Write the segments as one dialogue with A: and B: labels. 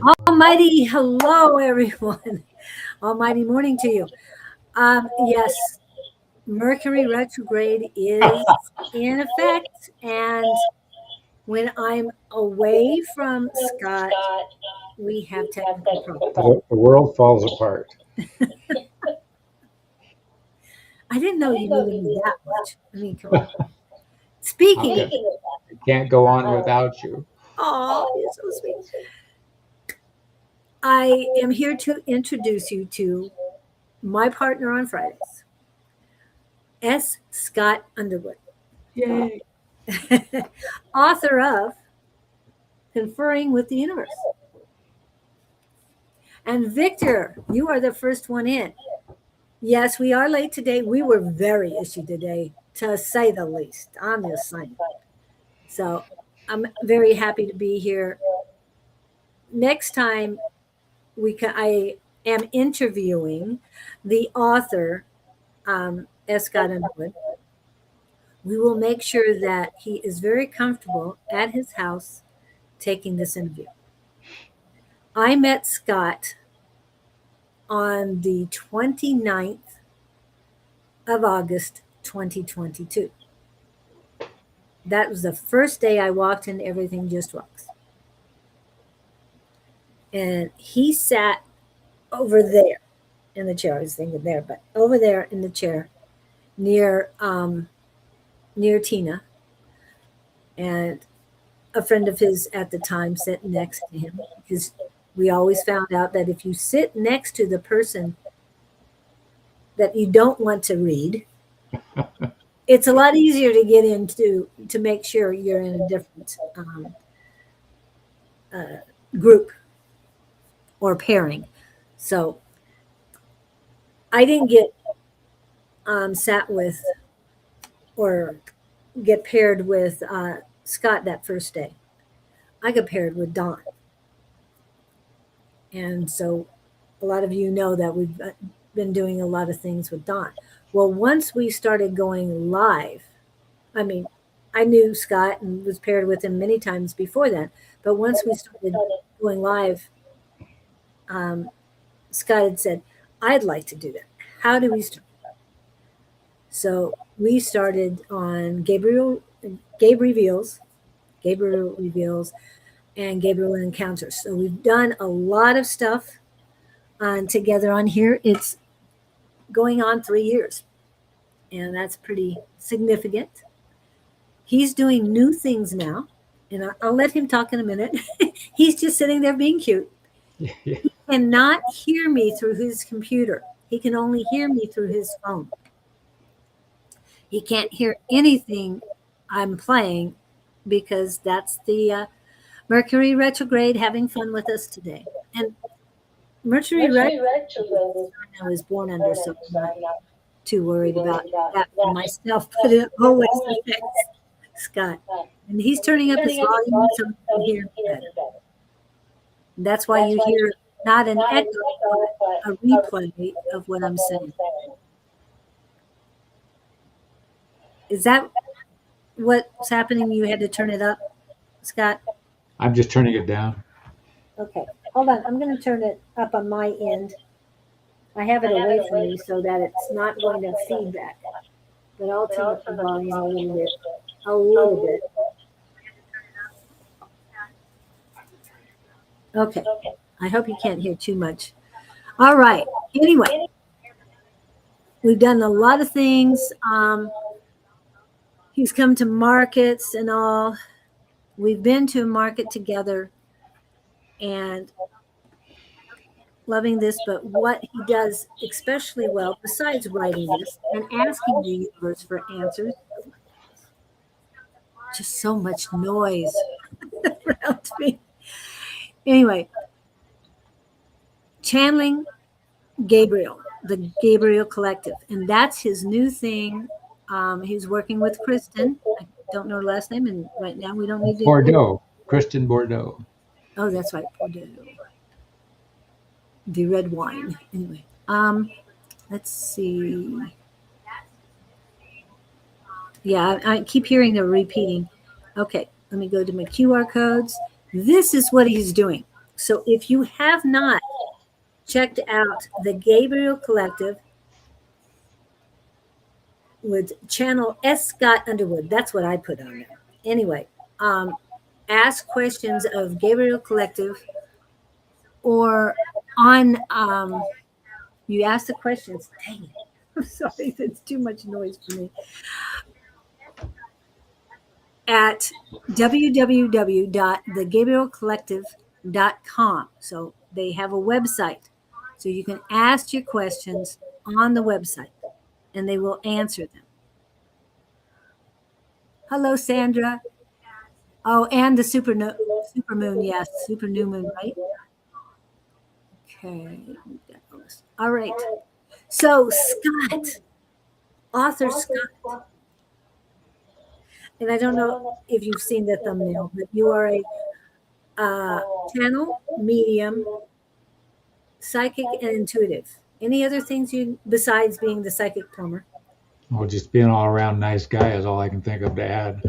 A: Almighty hello, everyone. Almighty morning to you. Yes, Mercury retrograde is in effect, and when I'm away from Scott, we have technical problems.
B: The world falls apart.
A: I didn't know you needed me that much. I mean, come on. Speaking of,
B: It can't go on without you.
A: oh, you're so sweet. I am here to introduce you to my partner on Fridays, S. Scott Underwood,
B: Yay.
A: author of Conferring with the Universe. And Victor, you are the first one in. Yes, we are late today. We were very issued today, to say the least. I'm just saying. So I'm very happy to be here. Next time I am interviewing the author, S. Scott Underwood. We will make sure that he is very comfortable at his house taking this interview. I met Scott on the 29th of August 2022. That was the first day I walked in Everything Just Rocks. And he sat over there in the chair. I was thinking there, but over there in the chair near Tina. And a friend of his at the time sat next to him, because we always found out that if you sit next to the person that you don't want to read, it's a lot easier to get into, to make sure you're in a different group or pairing. So I didn't get sat with or get paired with Scott that first day. I got paired with Don. And so a lot of you know that we've been doing a lot of things with Don. Well, once we started going live, I mean, I knew Scott and was paired with him many times before that. But once we started going live, Scott had said, I'd like to do that. How do we start? So we started on Gabriel Reveals, and Gabriel Encounters. So we've done a lot of stuff together on here. It's going on 3 years, and that's pretty significant. He's doing new things now, and I'll let him talk in a minute. He's just sitting there being cute.
B: Yeah.
A: He cannot hear me through his computer. He can only hear me through his phone. He can't hear anything I'm playing, because that's the Mercury retrograde having fun with us today. And Mercury retrograde I was born under, so I'm not too worried about that for myself, but it always affects Scott. And he's turning up his volume so we can hear him better. That's why you hear not an echo, but a replay of what I'm saying. Is that what's happening? You had to turn it up, Scott?
B: I'm just turning it down.
A: Okay, hold on. I'm going to turn it up on my end. I have it away from me so that it's not going to feedback. But I'll turn up the volume a little bit. A little bit. Okay. I hope you can't hear too much. All right. Anyway, we've done a lot of things. He's come to markets and all. We've been to a market together and loving this, but what he does especially well, besides writing this and asking the universe for answers, just so much noise around me. Anyway, channeling Gabriel, the Gabriel Collective, and that's his new thing. He's working with Kristen. I don't know her last name, and right now we don't need to.
B: Bordeaux. Kristen Bordeaux.
A: Oh, that's right, Bordeaux. The red wine. Anyway, let's see. Yeah, I keep hearing the repeating. Okay, let me go to my QR codes. This is what he's doing. So if you have not checked out the Gabriel Collective with channel S. Scott Underwood, that's what I put on there. Anyway, ask questions of Gabriel Collective or on, you ask the questions. Dang it. I'm sorry, that's too much noise for me. At www.thegabrielcollective.com. So they have a website. So you can ask your questions on the website and they will answer them. Hello, Sandra. Oh, and the super moon. Yes, super new moon, right? Okay. All right. So, Scott, author Scott, and I don't know if you've seen the thumbnail, but you are a channel, medium, psychic, and intuitive. Any other things you besides being the psychic plumber?
B: Well, just being all around nice guy is all I can think of to add.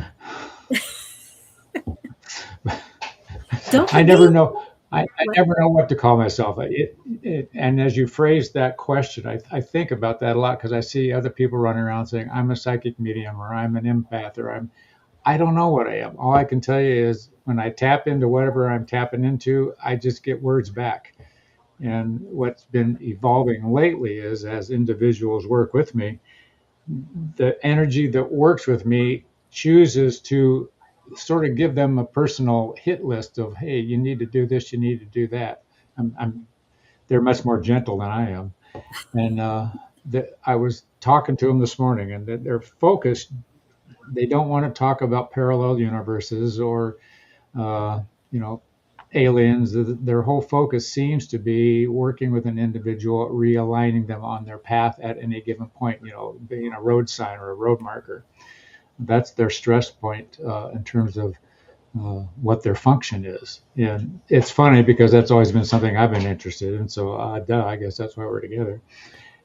A: Don't
B: I
A: forget.
B: never know. I
A: What?
B: never know what to call myself. And as you phrased that question, I think about that a lot because I see other people running around saying, I'm a psychic medium or I'm an empath or I don't know what I am. All I can tell you is when I tap into whatever I'm tapping into, I just get words back. And what's been evolving lately is as individuals work with me, the energy that works with me chooses to sort of give them a personal hit list of, hey, you need to do this, you need to do that. They're much more gentle than I am. And I was talking to them this morning, and they're focused. They don't want to talk about parallel universes or, uh, you know, aliens. Their whole focus seems to be working with an individual, realigning them on their path at any given point, being a road sign or a road marker. That's their stress point in terms of what their function is. And it's funny because that's always been something I've been interested in. So, I guess that's why we're together.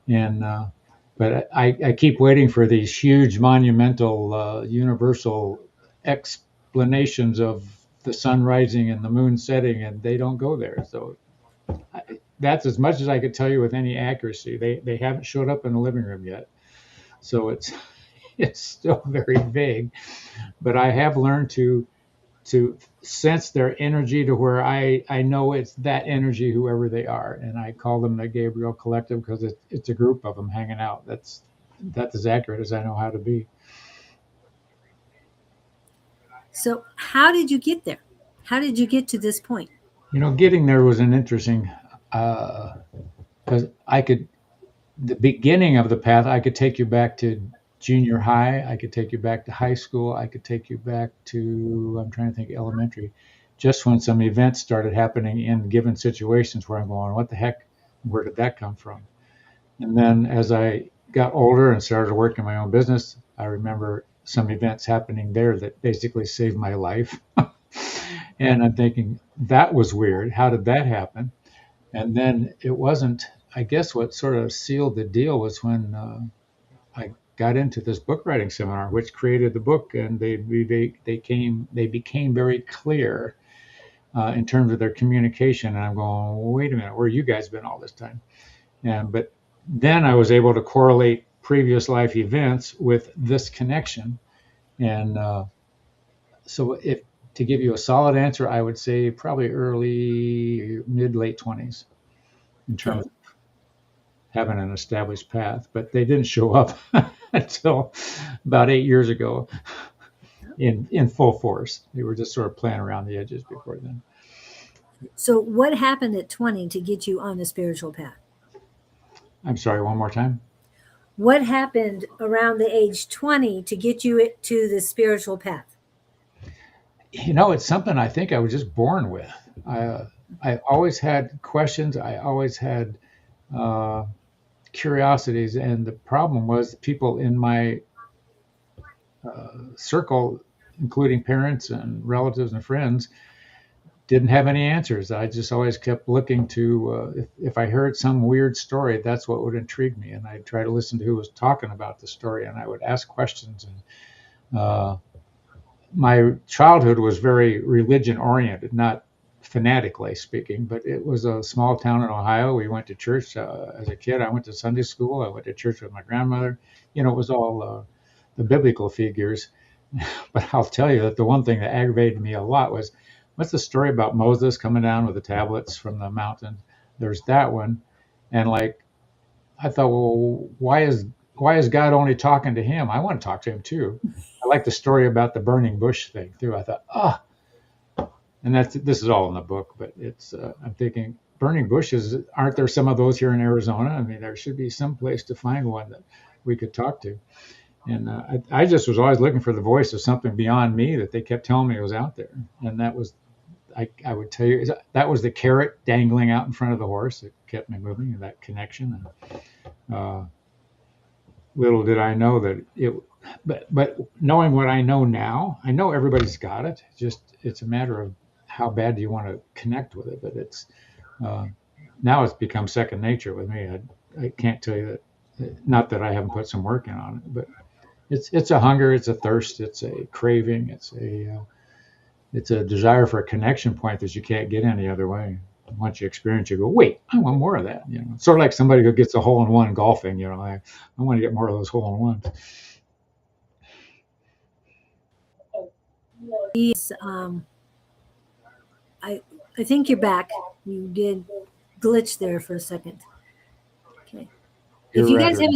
B: And, but I keep waiting for these huge, monumental, universal explanations of the sun rising and the moon setting, and they don't go there. So that's as much as I could tell you with any accuracy. They haven't showed up in the living room yet, so it's still very vague. But I have learned to sense their energy to where I know it's that energy, whoever they are. And I call them the Gabriel Collective because it's a group of them hanging out. That's as accurate as I know how to be.
A: So, how did you get there? How did you get to this point?
B: Getting there was an interesting, because the beginning of the path, I could take you back to junior high. I could take you back to high school. I could take you back to, I'm trying to think, elementary, just when some events started happening in given situations where I'm going, what the heck, where did that come from? And then as I got older and started working my own business, I remember some events happening there that basically saved my life. And I'm thinking, that was weird. How did that happen? And then it wasn't, I guess what sort of sealed the deal was when I got into this book writing seminar, which created the book, and they became very clear in terms of their communication. And I'm going, well, wait a minute, where you guys been all this time? But then I was able to correlate previous life events with this connection. And so if to give you a solid answer, I would say probably early, mid, late 20s in terms of having an established path. But they didn't show up until about 8 years ago in full force. They were just sort of playing around the edges before then.
A: So, what happened at 20 to get you on the spiritual path?
B: I'm sorry, one more time.
A: What happened around the age 20 to get you to the spiritual path?
B: It's something I think I was just born with. I always had questions. I always had curiosities, and the problem was people in my circle, including parents and relatives and friends, didn't have any answers. I just always kept looking to if I heard some weird story, that's what would intrigue me, and I'd try to listen to who was talking about the story, and I would ask questions. And my childhood was very religion oriented, not fanatically speaking, but it was a small town in Ohio. We went to church as a kid. I went to Sunday school. I went to church with my grandmother. You know, it was all the biblical figures. But I'll tell you that the one thing that aggravated me a lot was, what's the story about Moses coming down with the tablets from the mountain? There's that one, and like I thought, well, why is God only talking to him? I want to talk to him too. I like the story about the burning bush thing too. I thought, and this is all in the book, but it's I'm thinking burning bushes. Aren't there some of those here in Arizona? I mean, there should be some place to find one that we could talk to. And I just was always looking for the voice of something beyond me that they kept telling me was out there. And that was, I would tell you, that was the carrot dangling out in front of the horse that kept me moving, and that connection. And little did I know that it, but knowing what I know now, I know everybody's got it. It's a matter of how bad do you want to connect with it. But it's uh, now it's become second nature with me. I can't tell you that, not that I haven't put some work in on it, but it's a hunger, it's a thirst, it's a craving, it's a desire for a connection point that you can't get any other way. Once you experience, you go, wait, I want more of that. You know, sort of like somebody who gets a hole in one golfing. You know, I want to get more of those hole in ones.
A: He's, I, I think you're back. You did glitch there for a second. Okay. If
B: You're
A: you guys
B: rather
A: have